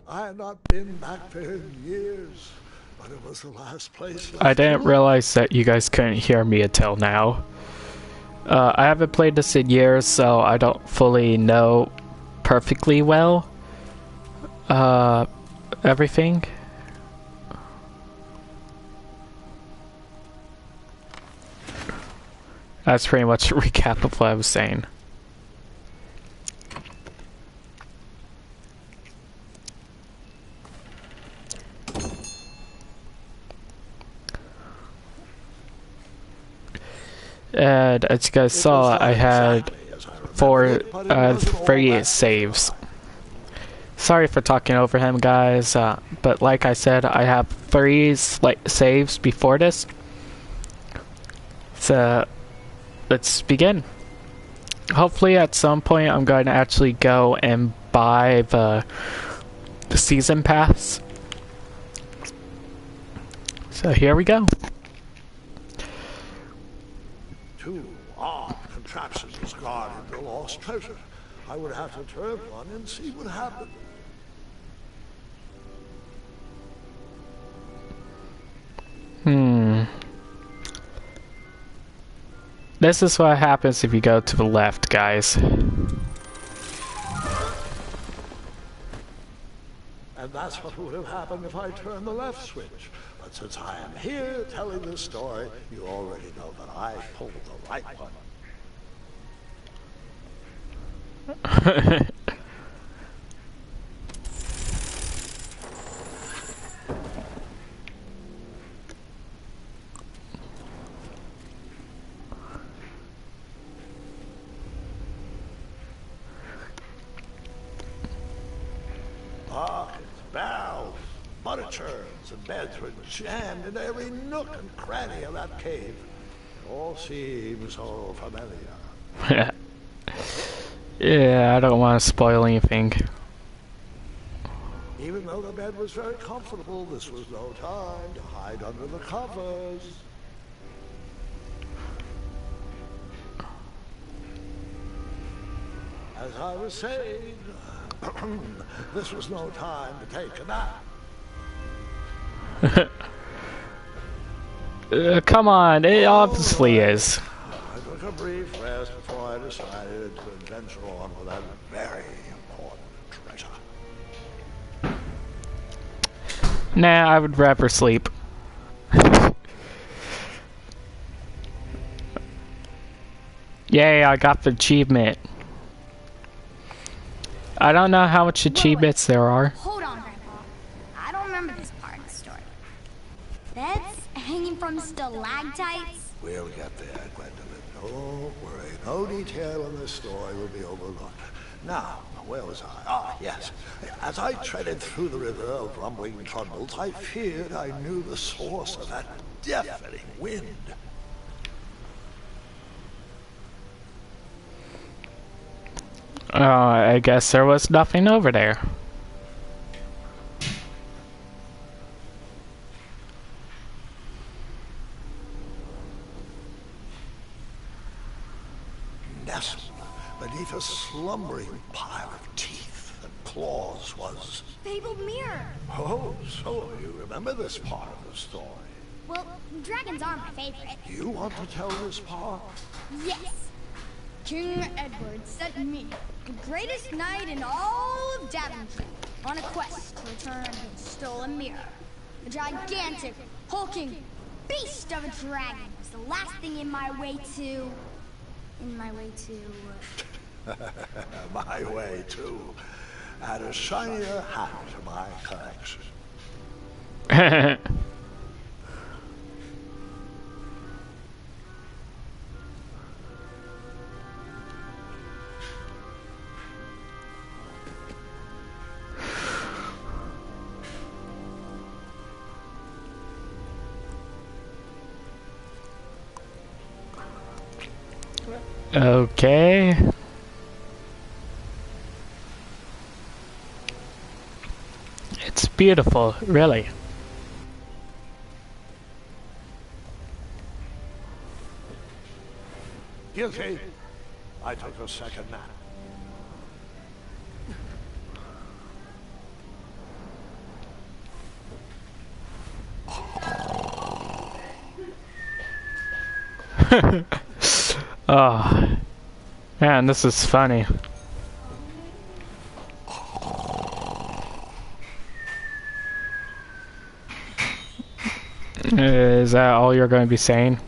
I had not been back there in years, but it was the last place I left didn't alone. realize that you guys couldn't hear me until now. I haven't played this in years, so I don't fully know perfectly well uh, everything. That's pretty much a recap of what I was saying. And as you guys It was saw, I not had exactly as I remembered it, but it wasn't all 3 that saves. bad. Sorry for talking over him, guys, but like I said, I have 3 saves before this. So, let's begin. Hopefully at some point I'm going to actually go and buy the season pass. So here we go. Two odd contraptions guarded the lost treasure. I would have to turn one and see what happened. This is what happens if you go to the left, guys. And that's what would have happened if I turned the left switch. But since I am here telling this story, you already know that I pulled the right one. Buckets, barrels, butter churns, and beds were jammed into every nook and cranny of that cave. It all seems so familiar. Yeah, I don't want to spoil anything. Even though the bed was very comfortable, this was no time to hide under the covers. As I was saying, this was no time to take a nap. Come on, it obviously is. I took a brief rest before I decided to adventure on with that very important treasure. Nah, I would rather sleep. Yay, I got the achievement. I don't know how much achievements there are. Hold on, Grandpa. I don't remember this part of the story. Beds hanging from stalactites? We'll get there, Gwendolyn. Don't worry. No detail in this story will be overlooked. Now, where was I? Ah, yes. As I treaded through the river of rumbling trundles, I feared I knew the source of that deafening wind. I guess there was nothing over there. Nestled beneath a slumbering pile of teeth and claws was... Fabled mirror. Oh, so you remember this part of the story. Well, dragons are my favorite. You want to tell this part? Yes. King Edward sent me, the greatest knight in all of Daventry, on a quest to return his stolen mirror. The gigantic, hulking beast of a dragon was the last thing in my way to... My way, too. Add a shinier hat to my collection. Okay. It's beautiful, really. Guilty. I took a second nap. Oh, man, this is funny. Is that all you're going to be saying?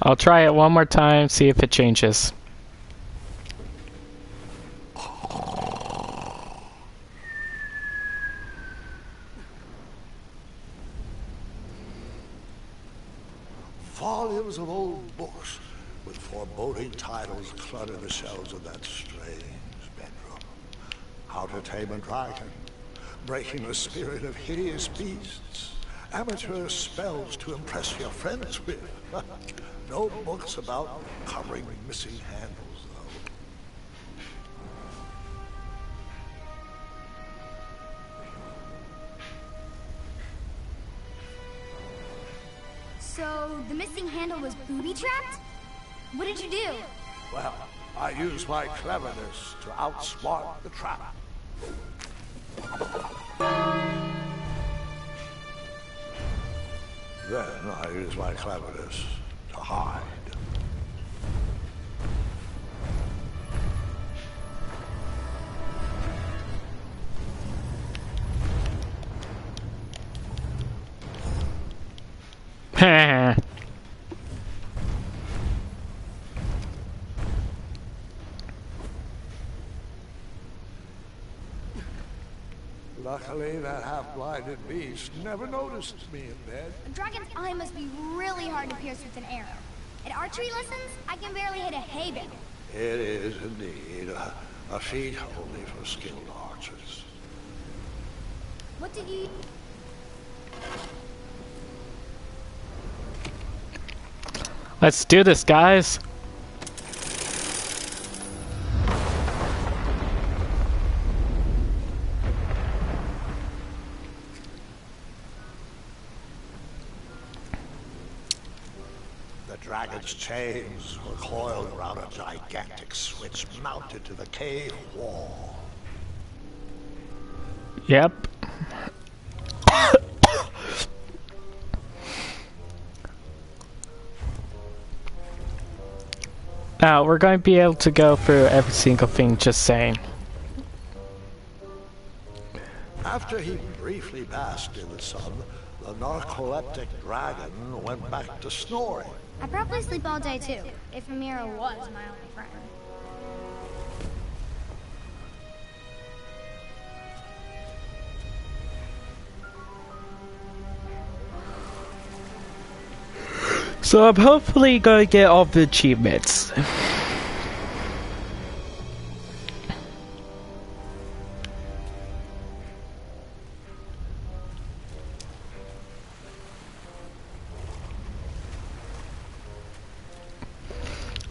I'll try it one more time, see if it changes. Volumes of old books with foreboding titles clutter the shelves of that strange bedroom. How to Tame a Dragon, Breaking the Spirit of Hideous Beasts, Amateur Spells to Impress Your Friends with. No books about covering missing handles, though. So, the missing handle was booby-trapped? What did you do? Well, I used my cleverness to outsmart the trap. Then I used my cleverness to hide. Luckily, that half-blinded beast never noticed me in bed. A dragon's eye must be really hard to pierce with an arrow. At archery lessons, I can barely hit a hay bale. It is indeed a feat only for skilled archers. What did you... Let's do this, guys. The dragon's chains were coiled around a gigantic switch mounted to the cave wall. Yep. Now, we're going to be able to go through every single thing, just saying. After he briefly basked in the sun, the narcoleptic dragon went back to snoring. I probably sleep all day too, if Amira was my only friend. So I'm hopefully going to get all the achievements.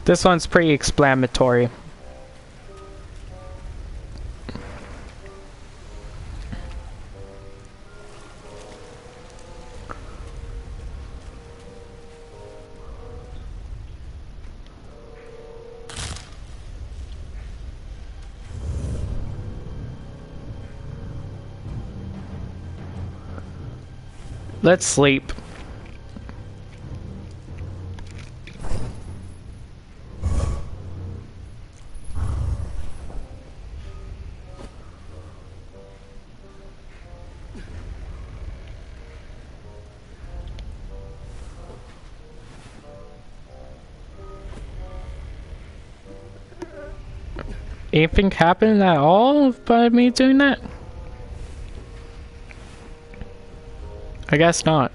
This one's pretty explanatory. Let's sleep. Anything happened at all by me doing that? I guess not.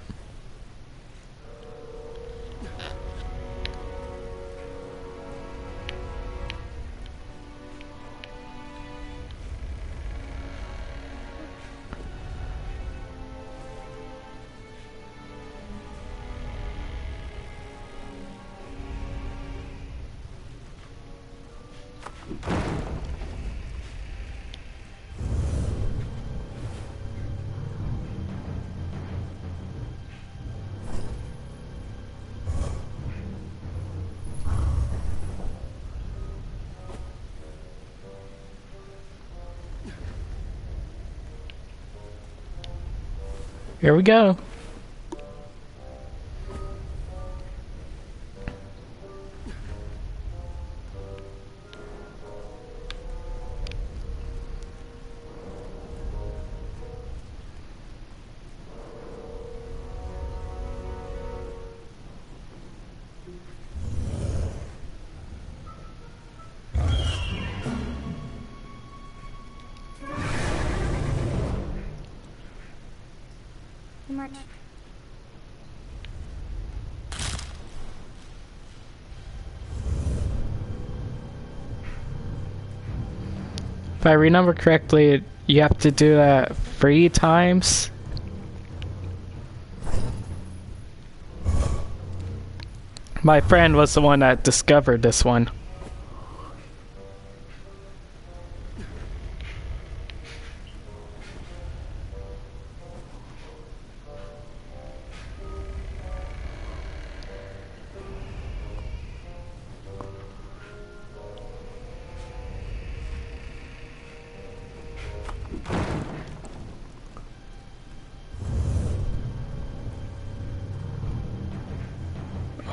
Here we go. Much. If I remember correctly, you have to do that 3 times. My friend was the one that discovered this one.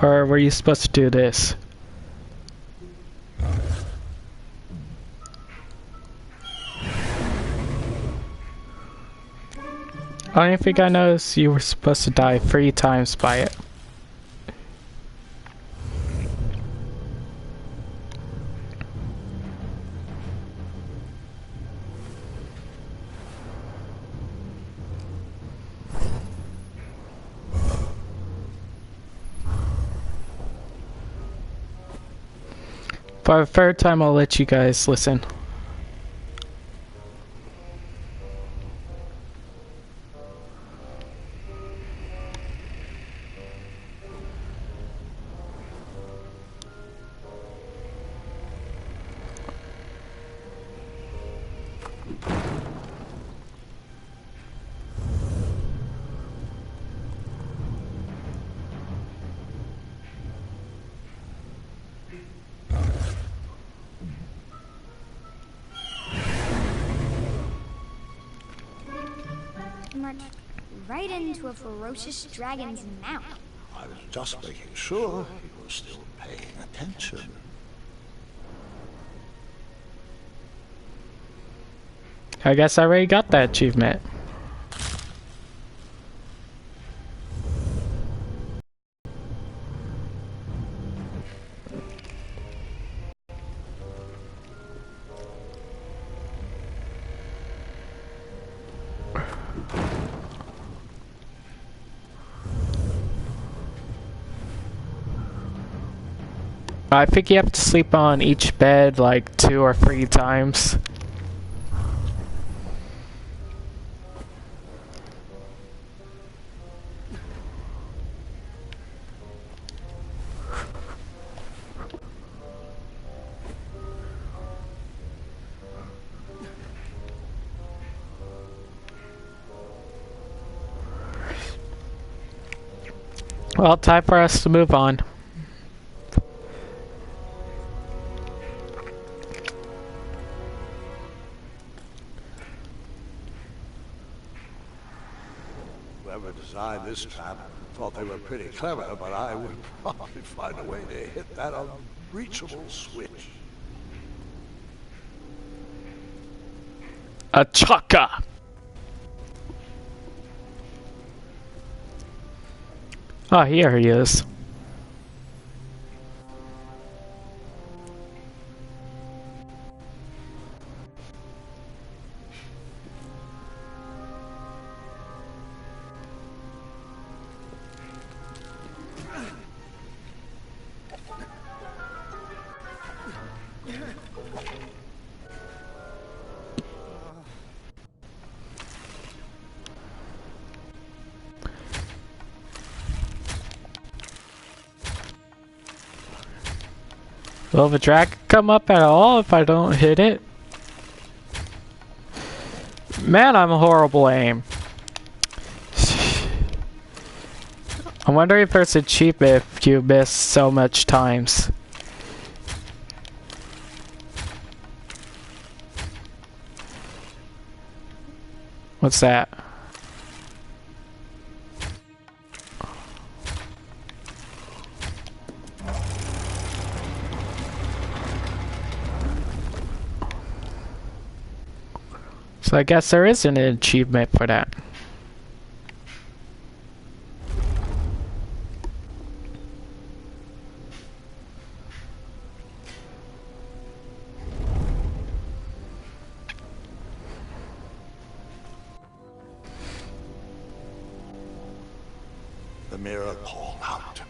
Or were you supposed to do this? Only thing I know is you were supposed to die 3 times by it. For the 3rd time, I'll let you guys listen. Much. Right into a ferocious dragon's mouth. I was just making sure you were still paying attention. I guess I already got that achievement. I think you have to sleep on each bed like 2 or 3 times. Well, time for us to move on. Whoever designed this trap thought they were pretty clever, but I would probably find a way to hit that unreachable switch. A chaka! Oh, here he is. Will the dragon come up at all if I don't hit it? Man, I'm a horrible aim. I wonder if there's a achievement if you miss so much times. What's that? So I guess there is an achievement for that. The mirror called out to me.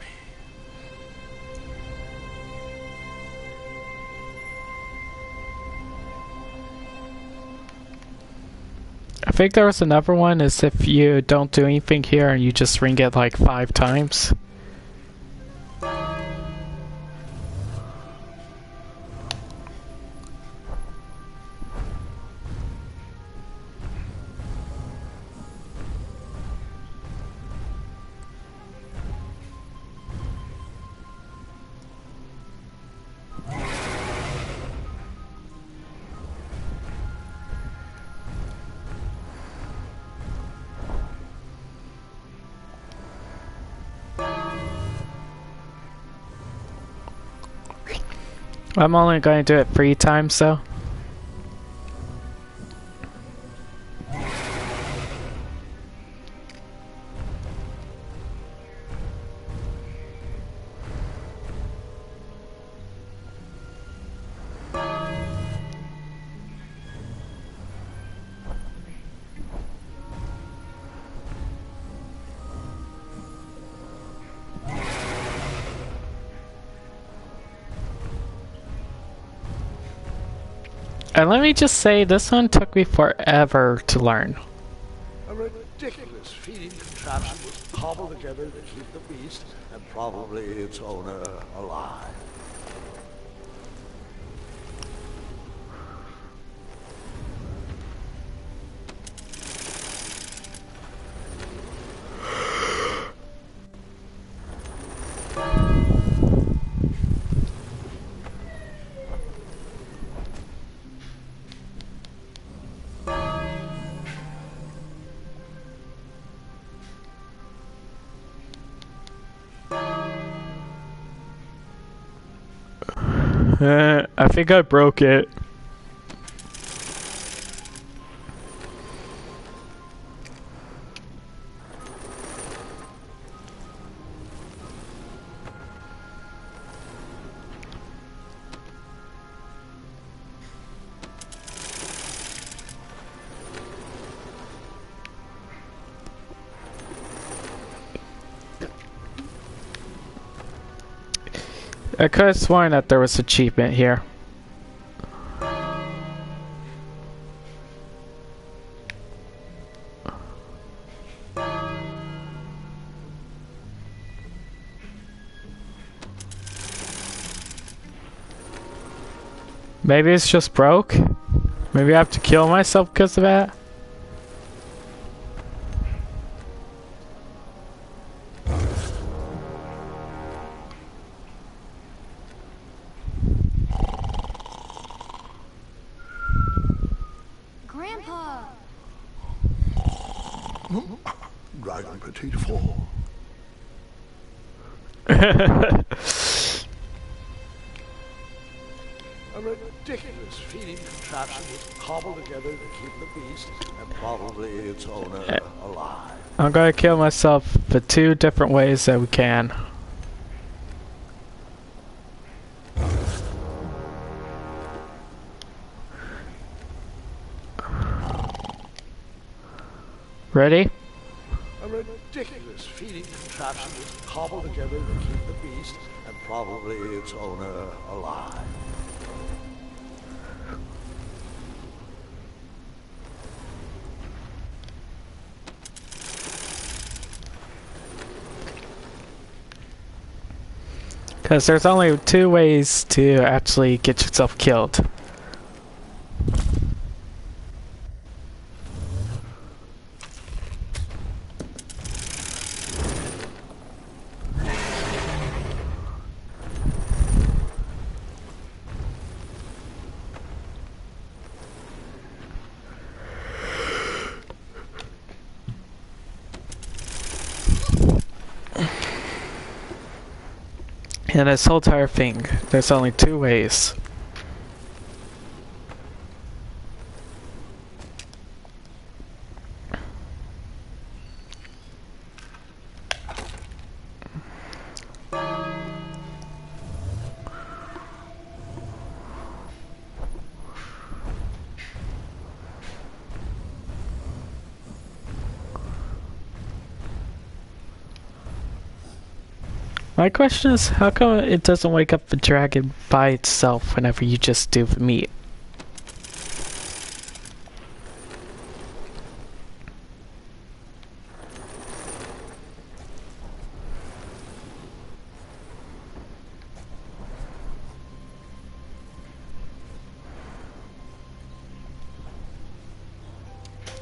I think there was another one, is if you don't do anything here and you just ring it like 5 times. I'm only going to do it 3 times though. And let me just say, this one took me forever to learn. A ridiculous feeding contraption was cobbled together to keep the beast and probably its owner alive. I think I broke it. I could have sworn that there was achievement here. Maybe it's just broke? Maybe I have to kill myself because of that? Grandpa! Dragon Petite Four. A ridiculous feeding contraption was cobbled together to keep the beast and probably its owner alive. I'm gonna kill myself the 2 different ways that we can. Ready? A ridiculous feeding contraption was cobbled together to keep the beast and probably its owner alive. Because there's only 2 ways to actually get yourself killed. In this whole entire thing, there's only 2 ways. My question is, how come it doesn't wake up the dragon by itself whenever you just do the meat?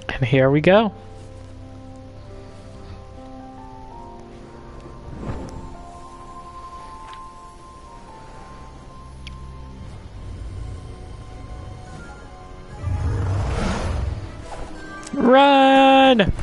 And here we go. Run!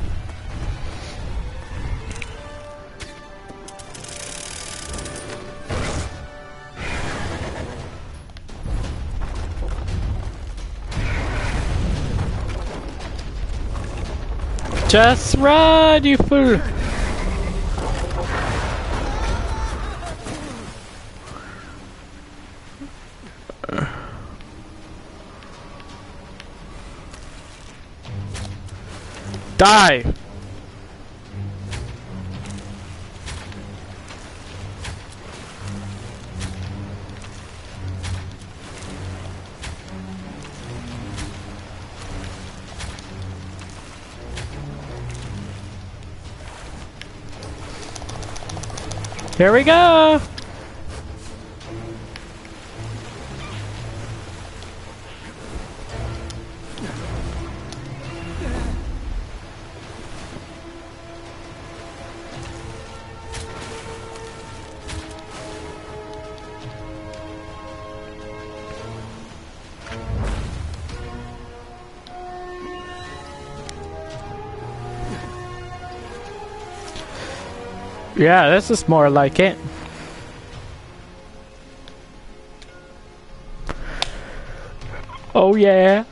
Just run, you fool! Die! Here we go! Yeah, this is more like it. Oh yeah.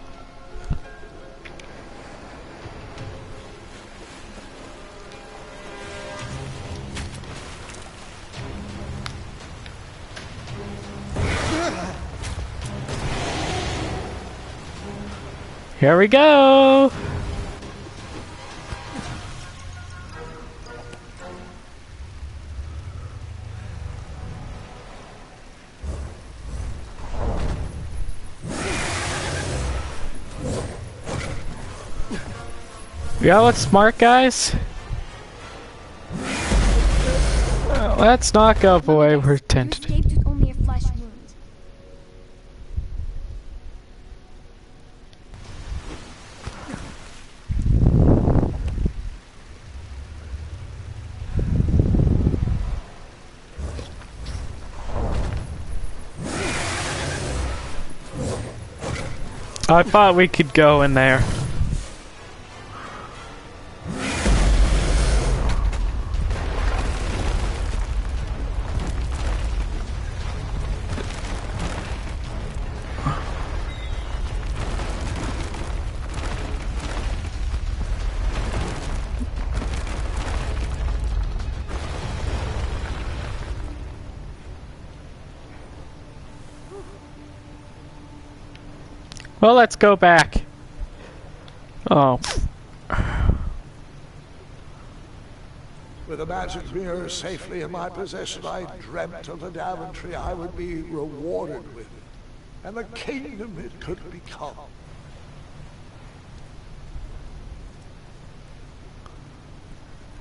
Here we go. Yeah, what's smart, guys? Let's not go the way we're tempted. Escaped with only a flesh wound. I thought we could go in there. Well, let's go back. Oh. With the magic mirror safely in my possession, I dreamt of the Daventry I would be rewarded with, and the kingdom it could become.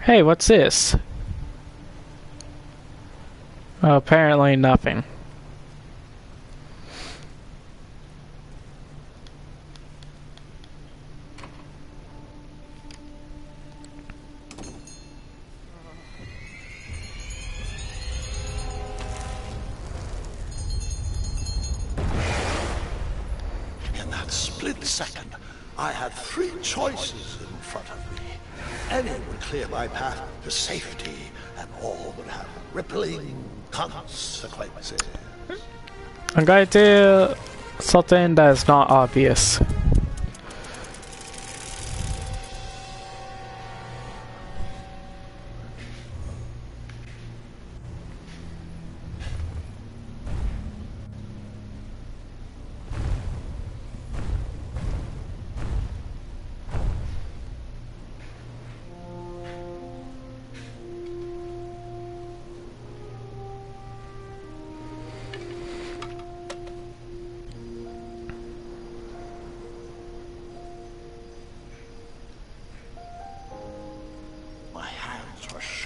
Hey, what's this? Oh, apparently nothing. In that split second, I had three choices in front of me. Any would clear my path to safety, and all would have rippling consequences. I'm going to do something that is not obvious.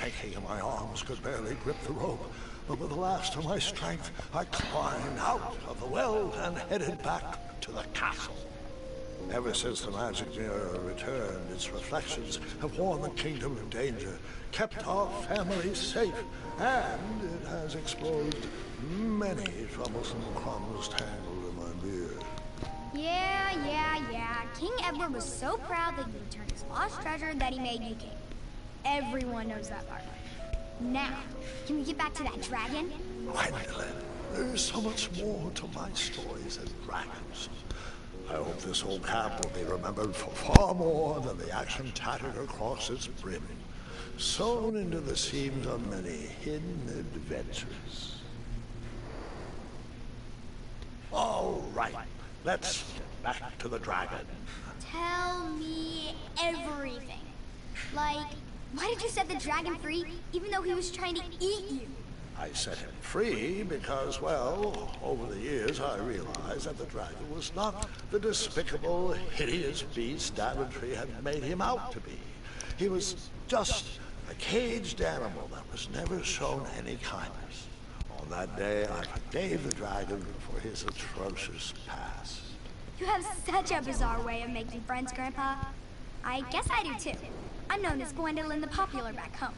shaking and my arms could barely grip the rope. But with the last of my strength, I climbed out of the well and headed back to the castle. Ever since the magic mirror returned, its reflections have warned the kingdom of danger, kept our family safe, and it has exposed many troublesome crumbs tangled in my beard. Yeah. King Edward was so proud that he returned his lost treasure that he made you king. Everyone knows that part. Now, can we get back to that dragon? Gwendolyn, there's so much more to my stories than dragons. I hope this old camp will be remembered for far more than the action tattered across its brim, sewn into the seams of many hidden adventures. All right, let's get back to the dragon. Tell me everything. Like, why did you set the dragon free even though he was trying to eat you? I set him free because, well, over the years I realized that the dragon was not the despicable, hideous beast Daventry had made him out to be. He was just a caged animal that was never shown any kindness. On that day, I forgave the dragon for his atrocious past. You have such a bizarre way of making friends, Grandpa. I guess I do too. I'm known as Gwendolyn the Popular back home.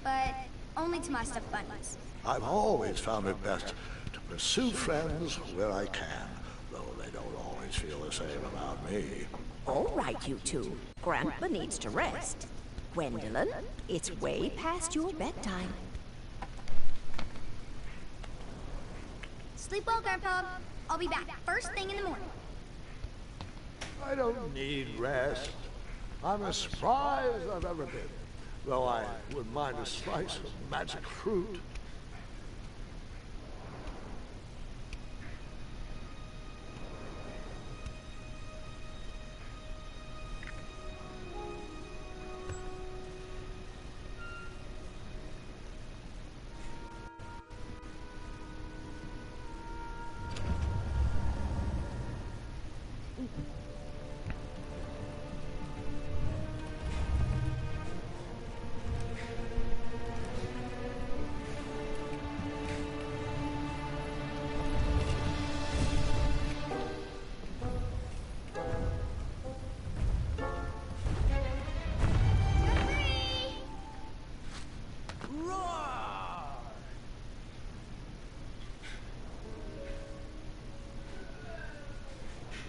But only to my stuffed bunnies. I've always found it best to pursue friends where I can, though they don't always feel the same about me. All right, you two. Grandpa needs to rest. Gwendolyn, it's way past your bedtime. Sleep well, Grandpa. I'll be back first thing in the morning. I don't need rest. I'm as spry as I've ever been, though I wouldn't mind a slice of magic fruit.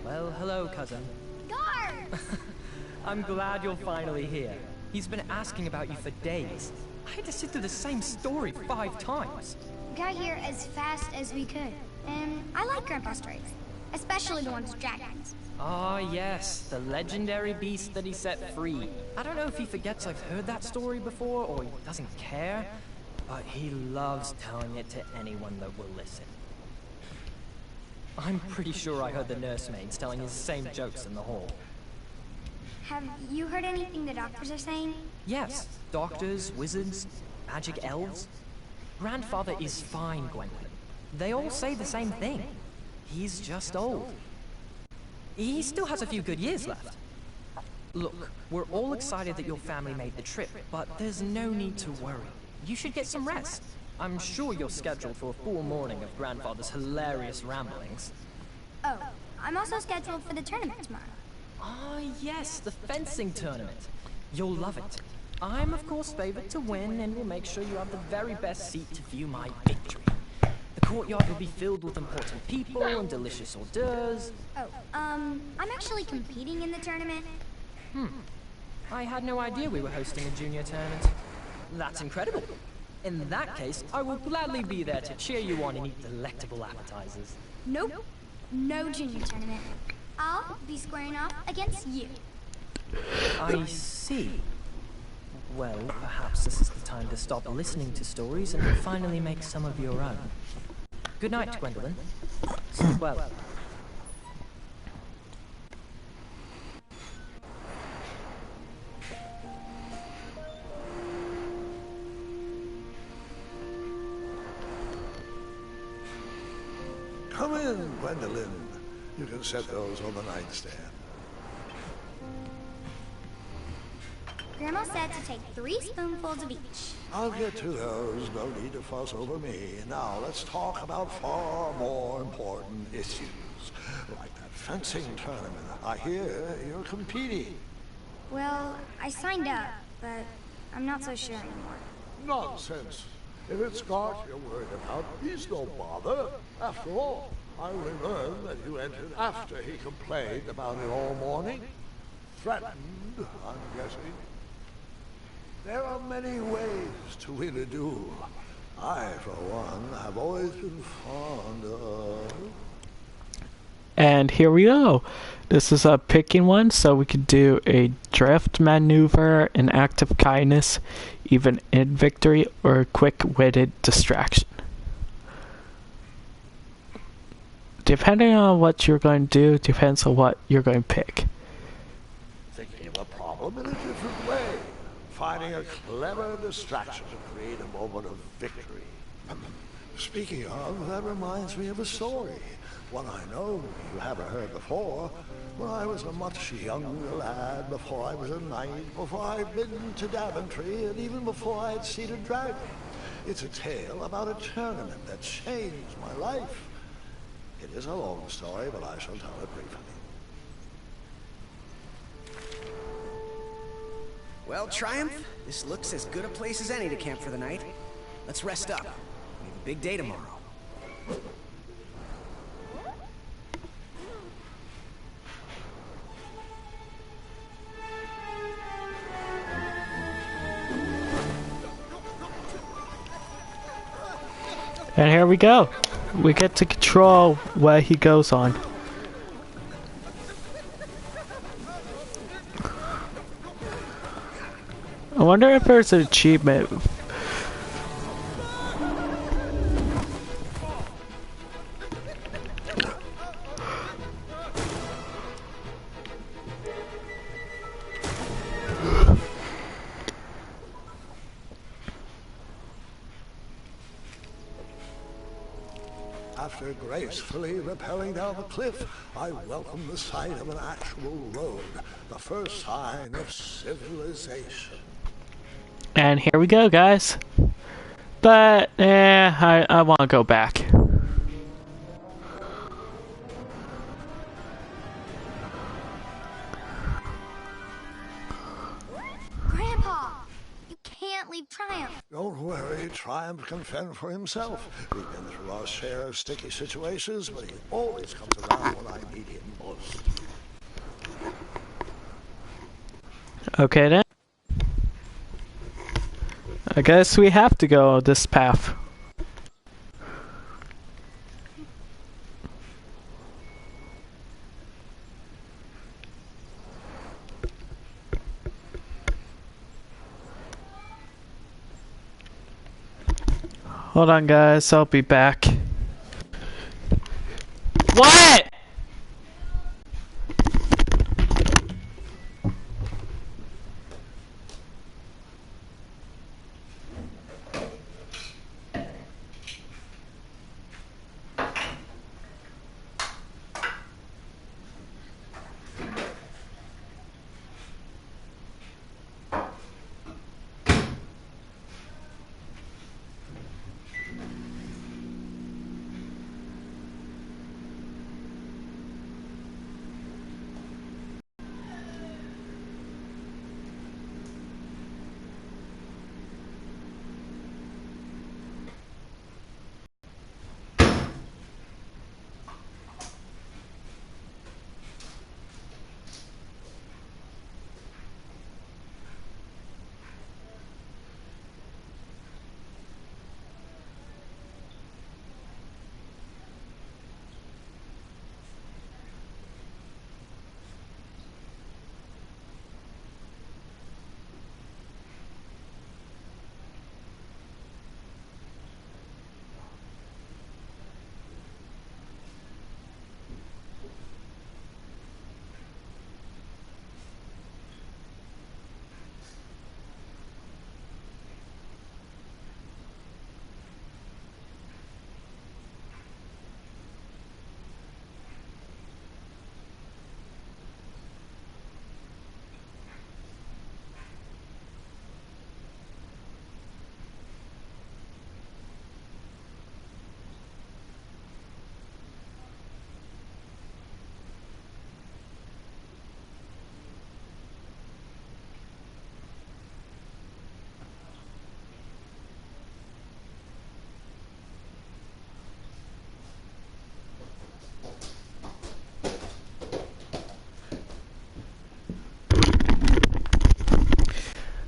Well, hello, cousin. Guards! I'm glad you're finally here. He's been asking about you for days. I had to sit through the same story 5 times. We got here as fast as we could. And I like Grandpa's stories. Especially the ones with dragons. Ah, yes, the legendary beast that he set free. I don't know if he forgets I've heard that story before, or he doesn't care, but he loves telling it to anyone that will listen. I'm pretty sure I heard the nursemaids telling his same jokes in the hall. Have you heard anything the doctors are saying? Yes, doctors, wizards, magic elves. Grandfather is fine, Gwendolyn. They all say the same thing. He's just old. He still has a few good years left. Look, we're all excited that your family made the trip, but there's no need to worry. You should get some rest. I'm sure you're scheduled for a full morning of Grandfather's hilarious ramblings. Oh, I'm also scheduled for the tournament tomorrow. Ah, yes, the fencing tournament. You'll love it. I'm, of course, favored to win, and will make sure you have the very best seat to view my victory. The courtyard will be filled with important people and delicious hors d'oeuvres. Oh, I'm actually competing in the tournament. I had no idea we were hosting a junior tournament. That's incredible. In that case, I will gladly be there to cheer you on and eat delectable appetizers. Nope. No junior tournament. I'll be squaring off against you. I see. Well, perhaps this is the time to stop listening to stories and finally make some of your own. Good night, Gwendolyn. Sleep well. Come in, Gwendolyn. You can set those on the nightstand. Grandma said to take 3 spoonfuls of each. I'll get to those. No need to fuss over me. Now, let's talk about far more important issues. Like that fencing tournament. I hear you're competing. Well, I signed up, but I'm not so sure anymore. Nonsense. If it's Scott you're worried about, he's no bother. After all, I only learned that you entered after he complained about it all morning. Threatened, I'm guessing. There are many ways to win a duel. I, for one, have always been fond of... And here we go. This is a picking one, so we could do a drift maneuver, an act of kindness, even in victory, or a quick-witted distraction. Depending on what you're going to do, depends on what you're going to pick. Thinking of a problem in a different way. Finding a clever distraction to create a moment of victory. Speaking of, that reminds me of a story. One I know you haven't heard before. When I was a much younger lad, before I was a knight, before I'd been to Daventry, and even before I had seen a dragon. It's a tale about a tournament that changed my life. It is a long story, but I shall tell it briefly. Well, Triumph, this looks as good a place as any to camp for the night. Let's rest up. We have a big day tomorrow. And here we go. We get to control what he goes on. I wonder if there's an achievement. After gracefully rappelling down the cliff, I welcomed the sight of an actual road, the first sign of civilization. And here we go, guys. But, I want to go back. Grandpa! You can't leave Triumph. Don't worry, Triumph can fend for himself. We've been through our share of sticky situations, but he always comes around when I need him most. Okay then. I guess we have to go this path. Hold on, guys. I'll be back. What?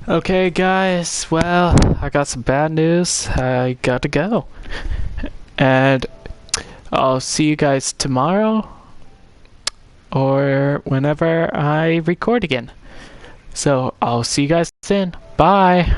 Okay, guys, well, I got some bad news. I gotta go. And I'll see you guys tomorrow or whenever I record again. So I'll see you guys then. Bye.